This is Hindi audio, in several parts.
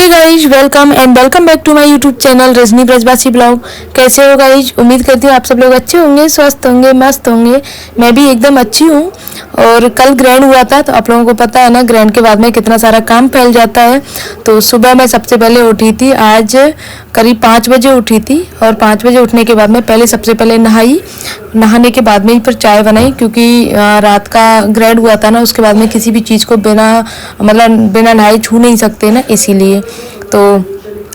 Hey guys, welcome and welcome back to my YouTube channel Rajni Brajwasi blog. कैसे हो गाइज? उम्मीद करती हूँ आप सब लोग अच्छे होंगे, स्वस्थ होंगे, मस्त होंगे। मैं भी एकदम अच्छी हूँ। और कल ग्रहण हुआ था तो आप लोगों को पता है ना, ग्रहण के बाद में कितना सारा काम फैल जाता है। तो सुबह मैं सबसे पहले उठी थी, आज करीब 5 बजे उठी थी। और 5 बजे उठने के बाद में पहले सबसे पहले नहाई। नहाने के बाद में ही फिर चाय बनाई, क्योंकि रात का ग्रहण हुआ था ना, उसके बाद में किसी भी चीज़ को बिना नहाए छू नहीं सकते ना, इसीलिए। तो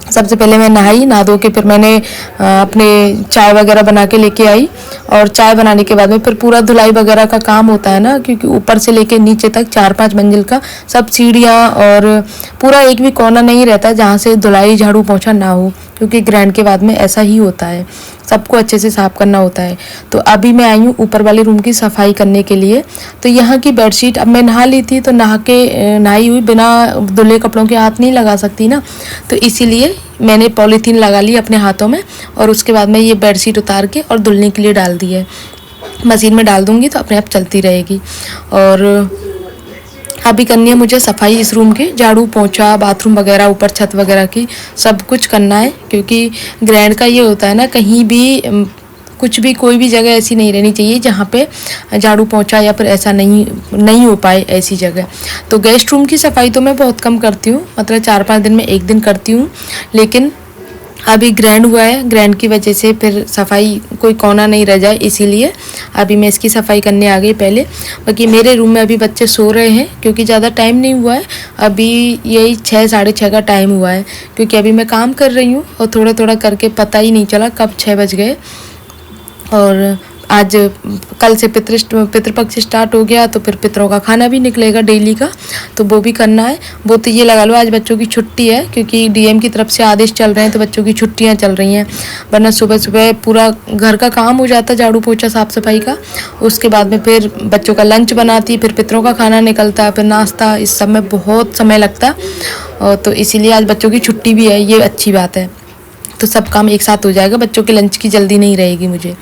सबसे पहले मैं नहाई, नहा धो के फिर मैंने अपने चाय वगैरह बना के लेके आई। और चाय बनाने के बाद में फिर पूरा धुलाई वगैरह का काम होता है ना, क्योंकि ऊपर से लेके नीचे तक 4-5 मंजिल का सब सीढ़ियाँ और पूरा एक भी कोना नहीं रहता जहाँ से धुलाई झाड़ू पोंछा ना हो, क्योंकि ग्रहण के बाद में ऐसा ही होता है, सबको अच्छे से साफ़ करना होता है। तो अभी मैं आई हूँ ऊपर वाले रूम की सफाई करने के लिए। तो यहाँ की बेडशीट, अब मैं नहा ली थी तो नहाई हुई बिना धुले कपड़ों के हाथ नहीं लगा सकती ना, तो इसीलिए मैंने पॉलीथीन लगा ली अपने हाथों में। और उसके बाद में ये बेडशीट उतार के और धुलने के लिए डाल दी है। मशीन में डाल दूँगी तो अपने आप चलती रहेगी। और अभी करनी है मुझे सफाई इस रूम की, झाड़ू पोंछा, बाथरूम वगैरह, ऊपर छत वगैरह की सब कुछ करना है। क्योंकि ग्रहण का ये होता है ना, कहीं भी कुछ भी कोई भी जगह ऐसी नहीं रहनी चाहिए जहाँ पे झाड़ू पोंछा या फिर ऐसा नहीं हो पाए, ऐसी जगह। तो गेस्ट रूम की सफाई तो मैं बहुत कम करती हूँ, मतलब 4-5 दिन में एक दिन करती हूँ। लेकिन अभी ग्रहण हुआ है, ग्रहण की वजह से फिर सफाई कोई कोना नहीं रह जाए, इसीलिए अभी मैं इसकी सफाई करने आ गई पहले। बाकी मेरे रूम में अभी बच्चे सो रहे हैं, क्योंकि ज़्यादा टाइम नहीं हुआ है, अभी यही 6-6:30 का टाइम हुआ है। क्योंकि अभी मैं काम कर रही हूँ और थोड़ा थोड़ा करके पता ही नहीं चला कब 6 बज गए। और आज कल से पितृपक्ष स्टार्ट हो गया, तो फिर पितरों का खाना भी निकलेगा डेली का, तो वो भी करना है। वो तो ये लगा लो आज बच्चों की छुट्टी है, क्योंकि डीएम की तरफ से आदेश चल रहे हैं, तो बच्चों की छुट्टियां चल रही हैं। वरना सुबह सुबह पूरा घर का काम हो जाता, झाड़ू पोछा साफ़ सफाई का। उसके बाद में फिर बच्चों का लंच बनाती, फिर पितरों का खाना निकलता, फिर नाश्ता, इस सब में बहुत समय लगता। और तो इसीलिए आज बच्चों की छुट्टी भी है, ये अच्छी बात है। तो सब काम एक साथ हो जाएगा, बच्चों के लंच की जल्दी नहीं रहेगी मुझे।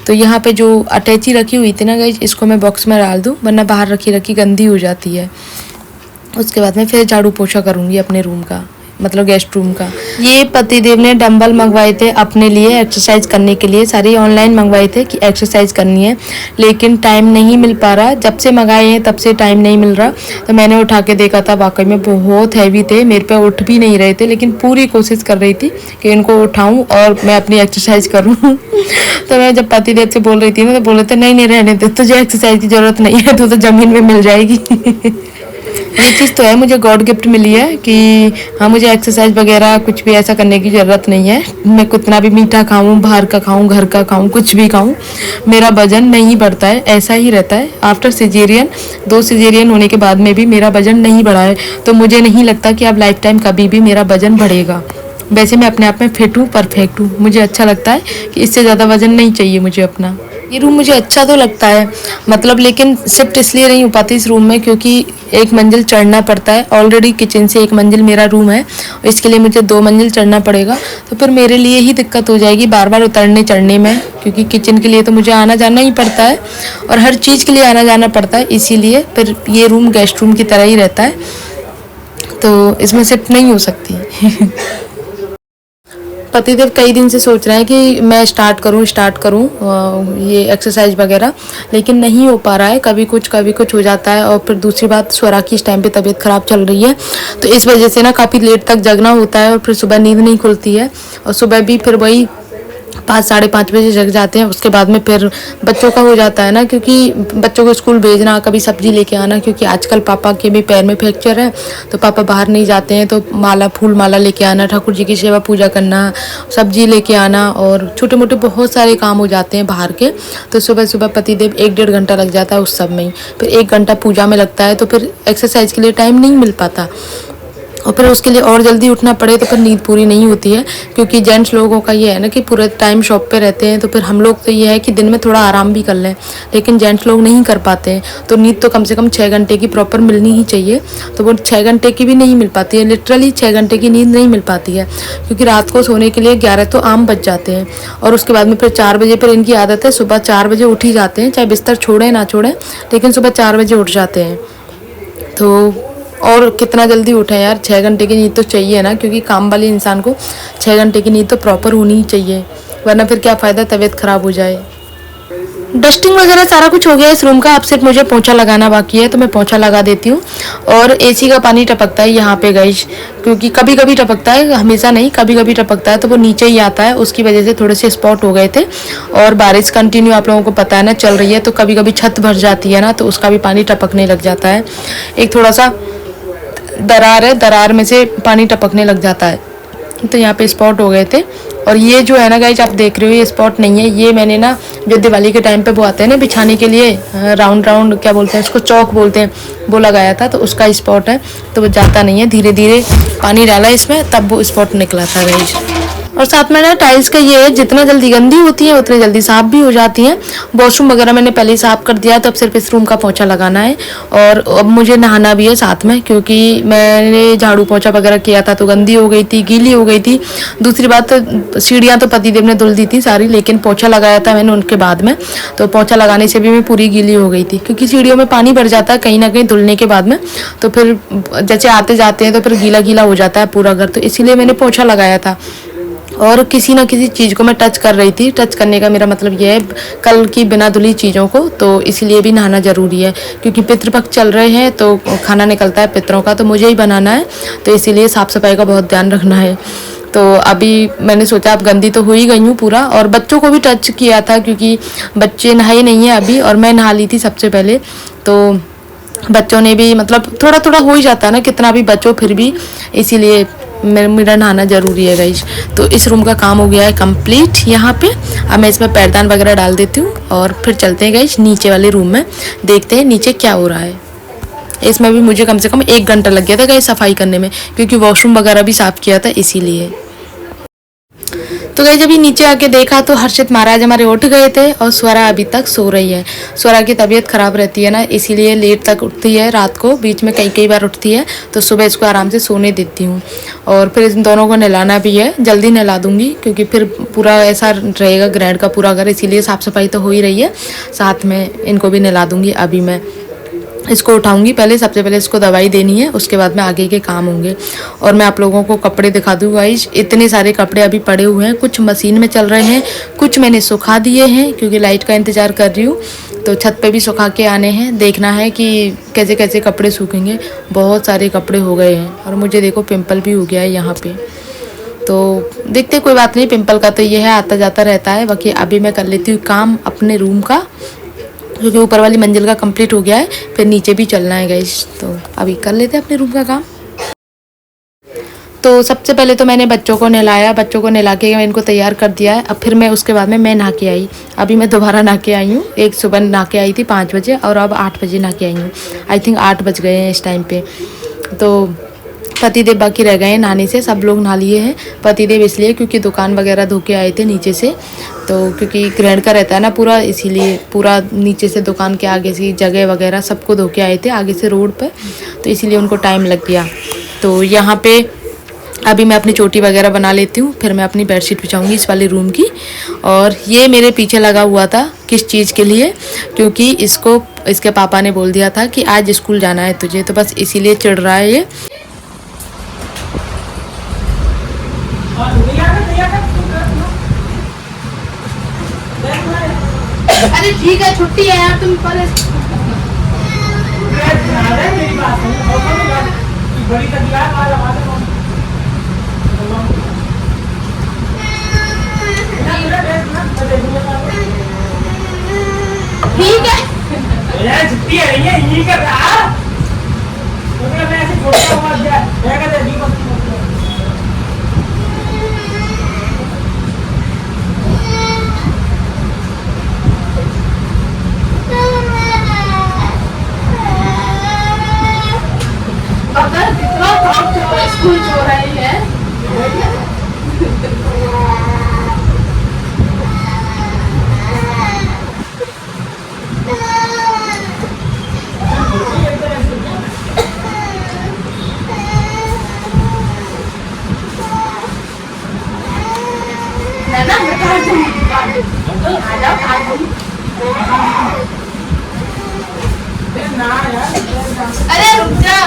तो यहाँ पे जो अटैची रखी हुई थी ना गाइस, इसको मैं बॉक्स में डाल दूँ, वरना बाहर रखी गंदी हो जाती है। उसके बाद में फिर झाड़ू पोछा करूँगी अपने रूम का, मतलब गेस्ट रूम का। ये पतिदेव ने डंबल मंगवाए थे अपने लिए एक्सरसाइज करने के लिए, सारी ऑनलाइन मंगवाए थे कि एक्सरसाइज करनी है, लेकिन टाइम नहीं मिल पा रहा। जब से मंगाए हैं तब से टाइम नहीं मिल रहा। तो मैंने उठा के देखा था, वाकई में बहुत हैवी थे, मेरे पे उठ भी नहीं रहे थे, लेकिन पूरी कोशिश कर रही थी कि इनको उठाऊँ और मैं अपनी एक्सरसाइज करूँ। तो मैं जब पतिदेव से बोल रही थी ना, तो बोल रहे थे नहीं रहने दे, तुझे एक्सरसाइज की जरूरत नहीं है, तो ज़मीन में मिल जाएगी। ये चीज़ तो है, मुझे गॉड गिफ्ट मिली है कि हाँ, मुझे एक्सरसाइज वगैरह कुछ भी ऐसा करने की ज़रूरत नहीं है। मैं कितना भी मीठा खाऊं, बाहर का खाऊं, घर का खाऊं, कुछ भी खाऊं, मेरा वजन नहीं बढ़ता है, ऐसा ही रहता है। आफ्टर सिजेरियन, 2 सिजेरियन होने के बाद में भी मेरा वजन नहीं बढ़ा है। तो मुझे नहीं लगता कि अब लाइफ टाइम कभी भी मेरा वजन बढ़ेगा। वैसे मैं अपने आप में फिट हूँ, परफेक्ट हूँ। मुझे अच्छा लगता है कि इससे ज़्यादा वजन नहीं चाहिए मुझे अपना। ये रूम मुझे अच्छा तो लगता है, मतलब, लेकिन शिफ्ट इसलिए नहीं हो पाती इस रूम में क्योंकि 1 मंजिल चढ़ना पड़ता है। ऑलरेडी किचन से 1 मंजिल मेरा रूम है, इसके लिए मुझे 2 मंजिल चढ़ना पड़ेगा। तो फिर मेरे लिए ही दिक्कत हो जाएगी बार बार उतरने चढ़ने में, क्योंकि किचन के लिए तो मुझे आना जाना ही पड़ता है और हर चीज़ के लिए आना जाना पड़ता है। इसीलिए फिर ये रूम गेस्ट रूम की तरह ही रहता है, तो इसमें शिफ्ट नहीं हो सकती। पतिदेव कई दिन से सोच रहे हैं कि मैं स्टार्ट करूं ये एक्सरसाइज वगैरह, लेकिन नहीं हो पा रहा है। कभी कुछ हो जाता है। और फिर दूसरी बात, स्वरा की इस टाइम पे तबीयत ख़राब चल रही है, तो इस वजह से ना काफ़ी लेट तक जगना होता है और फिर सुबह नींद नहीं खुलती है। और सुबह भी फिर वही 5-5:30 बजे जग जाते हैं। उसके बाद में फिर बच्चों का हो जाता है ना, क्योंकि बच्चों को स्कूल भेजना, कभी सब्जी लेके आना, क्योंकि आजकल पापा के भी पैर में फ्रैक्चर है, तो पापा बाहर नहीं जाते हैं। तो फूल माला लेके आना, ठाकुर जी की सेवा पूजा करना, सब्जी लेके आना, और छोटे मोटे बहुत सारे काम हो जाते हैं बाहर के। तो सुबह सुबह पतिदेव 1-1.5 घंटा लग जाता है उस सब में ही, फिर 1 घंटा पूजा में लगता है, तो फिर एक्सरसाइज के लिए टाइम नहीं मिल पाता। और फिर उसके लिए और जल्दी उठना पड़े तो फिर नींद पूरी नहीं होती है, क्योंकि जेंट्स लोगों का ये है ना कि पूरे टाइम शॉप पे रहते हैं। तो फिर हम लोग तो ये है कि दिन में थोड़ा आराम भी कर लें, लेकिन जेंट्स लोग नहीं कर पाते हैं। तो नींद तो कम से कम 6 घंटे की प्रॉपर मिलनी ही चाहिए, तो वो 6 घंटे की भी नहीं मिल पाती है। लिटरली 6 घंटे की नींद नहीं मिल पाती है, क्योंकि रात को सोने के लिए 11 तो आम बज जाते हैं। और उसके बाद में फिर 4 बजे फिर इनकी आदत है, सुबह 4 बजे उठ ही जाते हैं, चाहे बिस्तर छोड़ें ना छोड़ें, लेकिन सुबह 4 बजे उठ जाते हैं। तो और कितना जल्दी उठे यार, 6 घंटे की नींद तो चाहिए ना, क्योंकि काम वाले इंसान को 6 घंटे की नींद तो प्रॉपर होनी ही चाहिए, वरना फिर क्या फ़ायदा तबीयत ख़राब हो जाए। डस्टिंग वगैरह सारा कुछ हो गया इस रूम का, अब सिर्फ मुझे पोंछा लगाना बाकी है, तो मैं पोंछा लगा देती हूँ। और एसी का पानी टपकता है यहाँ पे गाइस, क्योंकि कभी कभी टपकता है, हमेशा नहीं, कभी कभी टपकता है, तो वो नीचे ही आता है, उसकी वजह से थोड़े से स्पॉट हो गए थे। और बारिश कंटिन्यू आप लोगों को पता है ना चल रही है, तो कभी कभी छत भर जाती है ना, तो उसका भी पानी टपकने लग जाता है। एक थोड़ा सा दरार है, दरार में से पानी टपकने लग जाता है, तो यहाँ पे स्पॉट हो गए थे। और ये जो है ना गाइज आप देख रहे हो, ये स्पॉट नहीं है, ये मैंने ना जो दिवाली के टाइम पे वो आते हैं ना बिछाने के लिए, राउंड राउंड क्या बोलते हैं उसको, चौक बोलते हैं, वो लगाया था, तो उसका स्पॉट है, तो वो जाता नहीं है, धीरे धीरे पानी डाला इसमें तब वो स्पॉट निकला था गाइज। और साथ में ना टाइल्स का ये है, जितना जल्दी गंदी होती है उतनी जल्दी साफ भी हो जाती हैं। वॉशरूम वगैरह मैंने पहले ही साफ कर दिया, तो अब सिर्फ इस रूम का पोंछा लगाना है। और अब मुझे नहाना भी है साथ में, क्योंकि मैंने झाड़ू पोंछा वगैरह किया था तो गंदी हो गई थी, गीली हो गई थी। दूसरी बात, सीढ़ियाँ तो पतिदेव ने धुल दी थी सारी, लेकिन पोंछा लगाया था मैंने उनके बाद में, तो पोंछा लगाने से भी मैं पूरी गीली हो गई थी, क्योंकि सीढ़ियों में पानी भर जाता है कहीं ना कहीं धुलने के बाद में, तो फिर जैसे आते जाते हैं तो फिर गीला गीला हो जाता है पूरा घर, तो इसीलिए मैंने पोंछा लगाया था। और किसी ना किसी चीज़ को मैं टच कर रही थी, टच करने का मेरा मतलब ये है कल की बिना धुली चीज़ों को, तो इसलिए भी नहाना ज़रूरी है, क्योंकि पितृपक्ष चल रहे हैं तो खाना निकलता है पितरों का, तो मुझे ही बनाना है, तो इसीलिए साफ़ सफाई का बहुत ध्यान रखना है। तो अभी मैंने सोचा अब गंदी तो हो ही गई हूँ पूरा, और बच्चों को भी टच किया था, क्योंकि बच्चे नहाए नहीं हैं अभी, और मैं नहा ली थी सबसे पहले, तो बच्चों ने भी मतलब थोड़ा थोड़ा हो ही जाता है ना, कितना भी बच्चों फिर भी, इसीलिए मेरा नहाना ज़रूरी है गाइस। तो इस रूम का काम हो गया है कंप्लीट यहाँ पे। अब मैं इसमें पैरदान वगैरह डाल देती हूँ और फिर चलते हैं गाइस नीचे वाले रूम में, देखते हैं नीचे क्या हो रहा है। इसमें भी मुझे कम से कम 1 घंटा लग गया था गाइस सफाई करने में, क्योंकि वॉशरूम वगैरह भी साफ़ किया था इसीलिए। तो गाइस जब नीचे आके देखा तो हर्षित महाराज हमारे उठ गए थे, और स्वरा अभी तक सो रही है। स्वरा की तबीयत ख़राब रहती है ना, इसीलिए लेट तक उठती है, रात को बीच में कई बार उठती है, तो सुबह इसको आराम से सोने देती हूँ। और फिर इन दोनों को नहलाना भी है, जल्दी नहला दूँगी, क्योंकि फिर पूरा ऐसा रहेगा ग्रैंड का पूरा घर, इसीलिए साफ़ सफाई तो हो ही रही है, साथ में इनको भी नहला दूँगी। अभी मैं इसको उठाऊंगी, पहले सबसे पहले इसको दवाई देनी है, उसके बाद में आगे के काम होंगे। और मैं आप लोगों को कपड़े दिखा दूँ गाइस, इतने सारे कपड़े अभी पड़े हुए हैं, कुछ मशीन में चल रहे हैं, कुछ मैंने सुखा दिए हैं, क्योंकि लाइट का इंतज़ार कर रही हूँ, तो छत पे भी सुखा के आने हैं, देखना है कि कैसे कैसे कपड़े सूखेंगे। बहुत सारे कपड़े हो गए हैं, और मुझे देखो पिंपल भी हो गया है यहाँ पे, तो देखते कोई बात नहीं, पिंपल का तो ये है आता जाता रहता है। बाकी अभी मैं कर लेती हूँ काम अपने रूम का, क्योंकि ऊपर वाली मंजिल का कंप्लीट हो गया है, फिर नीचे भी चलना है गाइस, तो अभी कर लेते हैं अपने रूम का काम। तो सबसे पहले तो मैंने बच्चों को नहलाया, बच्चों को नहला के मैं इनको तैयार कर दिया है। अब फिर मैं उसके बाद में मैं नहा के आई, अभी मैं दोबारा नहा के आई हूँ। एक सुबह नहा के आई थी 5 बजे, और अब 8 बजे नहा के आई हूँ। आई थिंक 8 बज गए हैं इस टाइम पे। तो पतिदेव बाकी रह गए हैं नहाने से, सब लोग नहा लिए हैं। पतिदेव इसलिए क्योंकि दुकान वगैरह धो के आए थे नीचे से, तो क्योंकि ग्रहण का रहता है ना पूरा, इसीलिए पूरा नीचे से दुकान के आगे से जगह वगैरह सबको धो के आए थे आगे से रोड पर, तो इसीलिए उनको टाइम लग गया। तो यहाँ पे अभी मैं अपनी चोटी वगैरह बना लेती हूँ, फिर मैं अपनी बेडशीट बिछाऊंगी इस वाले रूम की। और ये मेरे पीछे लगा हुआ था किस चीज़ के लिए, क्योंकि इसको इसके पापा ने बोल दिया था कि आज स्कूल जाना है तुझे, तो बस इसीलिए चिढ़ रहा है ये। अरे ठीक है, छुट्टी है यार, तुम पहले ठीक है, छुट्टी है यही कर रहा स्कूल जो रही है। अरे रुक जा,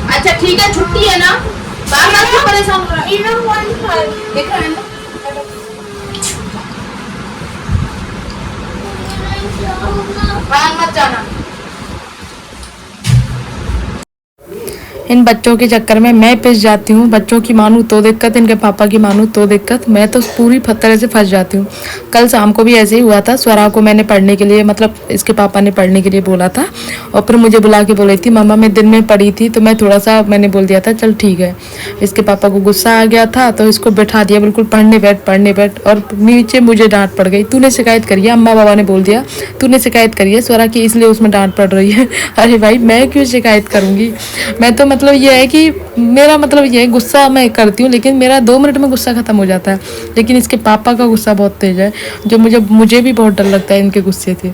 अच्छा ठीक है, छुट्टी है ना, बार बार क्यों परेशान हो रहा है? देख रहा है ना, बाहर मत जाना। इन बच्चों के चक्कर में मैं पिस जाती हूँ। बच्चों की मानूँ तो दिक्कत, इनके पापा की मानूँ तो दिक्कत, मैं तो पूरी तरह से फंस जाती हूँ। कल शाम को भी ऐसे ही हुआ था। स्वरा को मैंने पढ़ने के लिए, मतलब इसके पापा ने पढ़ने के लिए बोला था, और फिर मुझे बुला के बोली थी मम्मा मैं दिन में पढ़ी थी, तो मैं थोड़ा सा मैंने बोल दिया था चल ठीक है। इसके पापा को गुस्सा आ गया था तो इसको बैठा दिया बिल्कुल, पढ़ने बैठ, और नीचे मुझे डांट पड़ गई, तूने शिकायत करी है, अम्मा बाबा ने बोल दिया तूने शिकायत करी है स्वरा की, इसलिए उसमें डांट पड़ रही है। अरे भाई मैं क्यों शिकायत करूँगी, मैं तो मतलब ये है कि मेरा मतलब ये गुस्सा मैं करती हूँ, लेकिन मेरा 2 मिनट में गुस्सा ख़त्म हो जाता है। लेकिन इसके पापा का गुस्सा बहुत तेज है, जो मुझे भी बहुत डर लगता है इनके गुस्से से।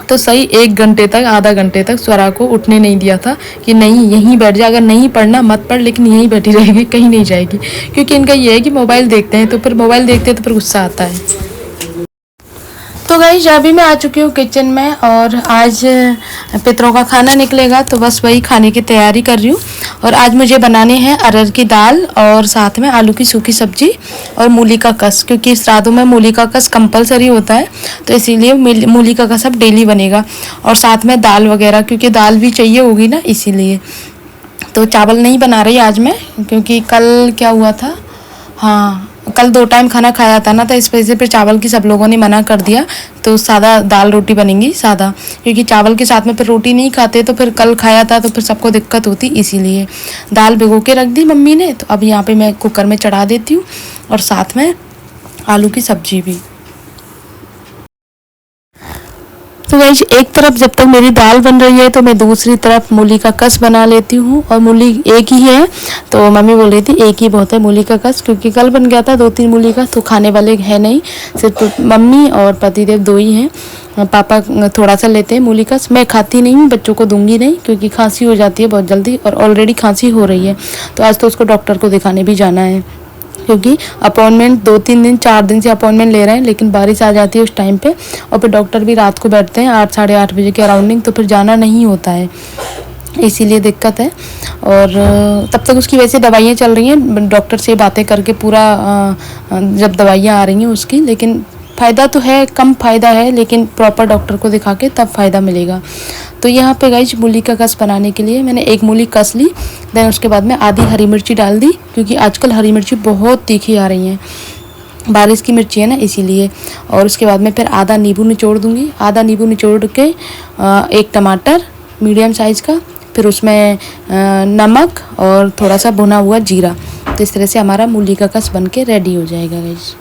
तो सही 1 घंटे तक, आधा घंटे तक स्वरा को उठने नहीं दिया था कि नहीं यहीं बैठ जा, अगर नहीं पढ़ना मत पढ़, लेकिन यहीं बैठी रहेगी, कहीं नहीं जाएगी। क्योंकि इनका ये है कि मोबाइल देखते हैं, तो फिर मोबाइल देखते हैं तो फिर गुस्सा आता है। तो गाइस अभी मैं आ चुकी हूँ किचन में, और आज पितरों का खाना निकलेगा, तो बस वही खाने की तैयारी कर रही हूँ। और आज मुझे बनाने हैं अरहर की दाल, और साथ में आलू की सूखी सब्जी और मूली का कस, क्योंकि श्राद्धों में मूली का कस कंपलसरी होता है, तो इसीलिए मूली का कस अब डेली बनेगा। और साथ में दाल वगैरह, क्योंकि दाल भी चाहिए होगी ना, इसीलिए। तो चावल नहीं बना रही आज मैं, क्योंकि कल क्या हुआ था, हाँ कल 2 टाइम खाना खाया था ना, तो इस वजह से फिर चावल की सब लोगों ने मना कर दिया, तो सादा दाल रोटी बनेंगी सादा, क्योंकि चावल के साथ में फिर रोटी नहीं खाते, तो फिर कल खाया था तो फिर सबको दिक्कत होती, इसीलिए दाल भिगो के रख दी मम्मी ने। तो अब यहाँ पे मैं कुकर में चढ़ा देती हूँ, और साथ में आलू की सब्जी भी। तो गाइस एक तरफ जब तक मेरी दाल बन रही है, तो मैं दूसरी तरफ मूली का कस बना लेती हूँ। और मूली एक ही है, तो मम्मी बोल रही थी एक ही बहुत है मूली का कस, क्योंकि कल बन गया था 2-3 मूली का, तो खाने वाले है नहीं, सिर्फ मम्मी और पतिदेव 2 ही हैं। पापा थोड़ा सा लेते हैं मूली कस, मैं खाती नहीं हूँ, बच्चों को दूंगी नहीं, क्योंकि खांसी हो जाती है बहुत जल्दी, और ऑलरेडी खांसी हो रही है। तो आज तो उसको डॉक्टर को दिखाने भी जाना है, क्योंकि अपॉइंटमेंट 2-3 दिन 4 दिन से अपॉइंटमेंट ले रहे हैं, लेकिन बारिश आ जाती है उस टाइम पे, और फिर डॉक्टर भी रात को बैठते हैं 8 साढ़े 8 बजे के अराउंडिंग, तो फिर जाना नहीं होता है, इसीलिए दिक्कत है। और तब तक उसकी वैसे दवाइयाँ चल रही हैं, डॉक्टर से बातें करके पूरा जब दवाइयाँ आ रही हैं उसकी, लेकिन फ़ायदा तो है, कम फ़ायदा है, लेकिन प्रॉपर डॉक्टर को दिखा के तब फ़ायदा मिलेगा। तो यहाँ पे गाइस मूली का कस बनाने के लिए मैंने 1 मूली कस ली, देन उसके बाद में आधी हरी मिर्ची डाल दी, क्योंकि आजकल हरी मिर्ची बहुत तीखी आ रही हैं, बारिश की मिर्ची है ना, इसीलिए। और उसके बाद में फिर आधा नींबू निचोड़ दूँगी, आधा नींबू निचोड़ के 1 टमाटर मीडियम साइज़ का, फिर उसमें नमक और थोड़ा सा भुना हुआ जीरा। तो इस तरह से हमारा मूली का कस बन के रेडी हो जाएगा गाइस।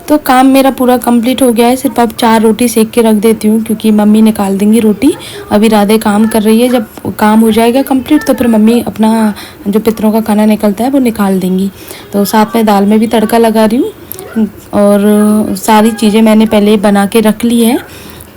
तो काम मेरा पूरा कंप्लीट हो गया है, सिर्फ अब 4 रोटी सेक के रख देती हूँ, क्योंकि मम्मी निकाल देंगी रोटी। अभी राधे काम कर रही है, जब काम हो जाएगा कंप्लीट तो फिर मम्मी अपना जो पितरों का खाना निकलता है वो निकाल देंगी। तो साथ में दाल में भी तड़का लगा रही हूँ, और सारी चीज़ें मैंने पहले बना के रख ली है।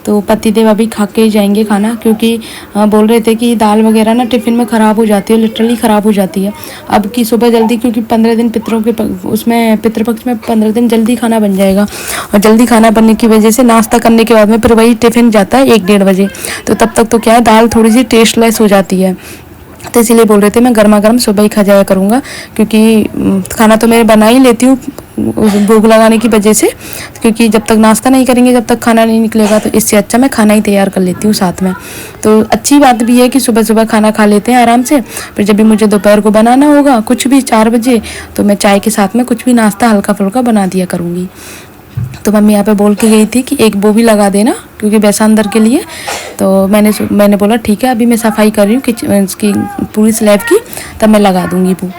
तो पतिदेव अभी खा के ही जाएंगे खाना, क्योंकि बोल रहे थे कि दाल वगैरह ना टिफ़िन में ख़राब हो जाती है, लिटरली ख़राब हो जाती है। अब की सुबह जल्दी, क्योंकि 15 दिन पितरों के उसमें पितृपक्ष में 15 दिन जल्दी खाना बन जाएगा, और जल्दी खाना बनने की वजह से नाश्ता करने के बाद में फिर वही टिफ़िन जाता है 1-1:30 बजे। तो तब तक तो क्या है, दाल थोड़ी सी टेस्टलेस हो जाती है, तो इसीलिए बोल रहे थे मैं गर्मा गर्म सुबह ही खा जाया करूँगा, क्योंकि खाना तो मैं बना ही लेती हूँ भूख लगाने की वजह से, क्योंकि जब तक नाश्ता नहीं करेंगे जब तक खाना नहीं निकलेगा, तो इससे अच्छा मैं खाना ही तैयार कर लेती हूँ साथ में। तो अच्छी बात भी है कि सुबह सुबह खाना खा लेते हैं आराम से, फिर जब भी मुझे दोपहर को बनाना होगा कुछ भी 4 बजे, तो मैं चाय के साथ में कुछ भी नाश्ता हल्का फुल्का बना दिया करूँगी। तो मम्मी यहाँ पे बोल के गई थी कि एक वो भी लगा देना, क्योंकि बेसन अंदर के लिए तो मैंने बोला ठीक है, अभी मैं सफाई कर रही हूँ किचन की पूरी स्लैब की, तब मैं लगा दूँगी वो।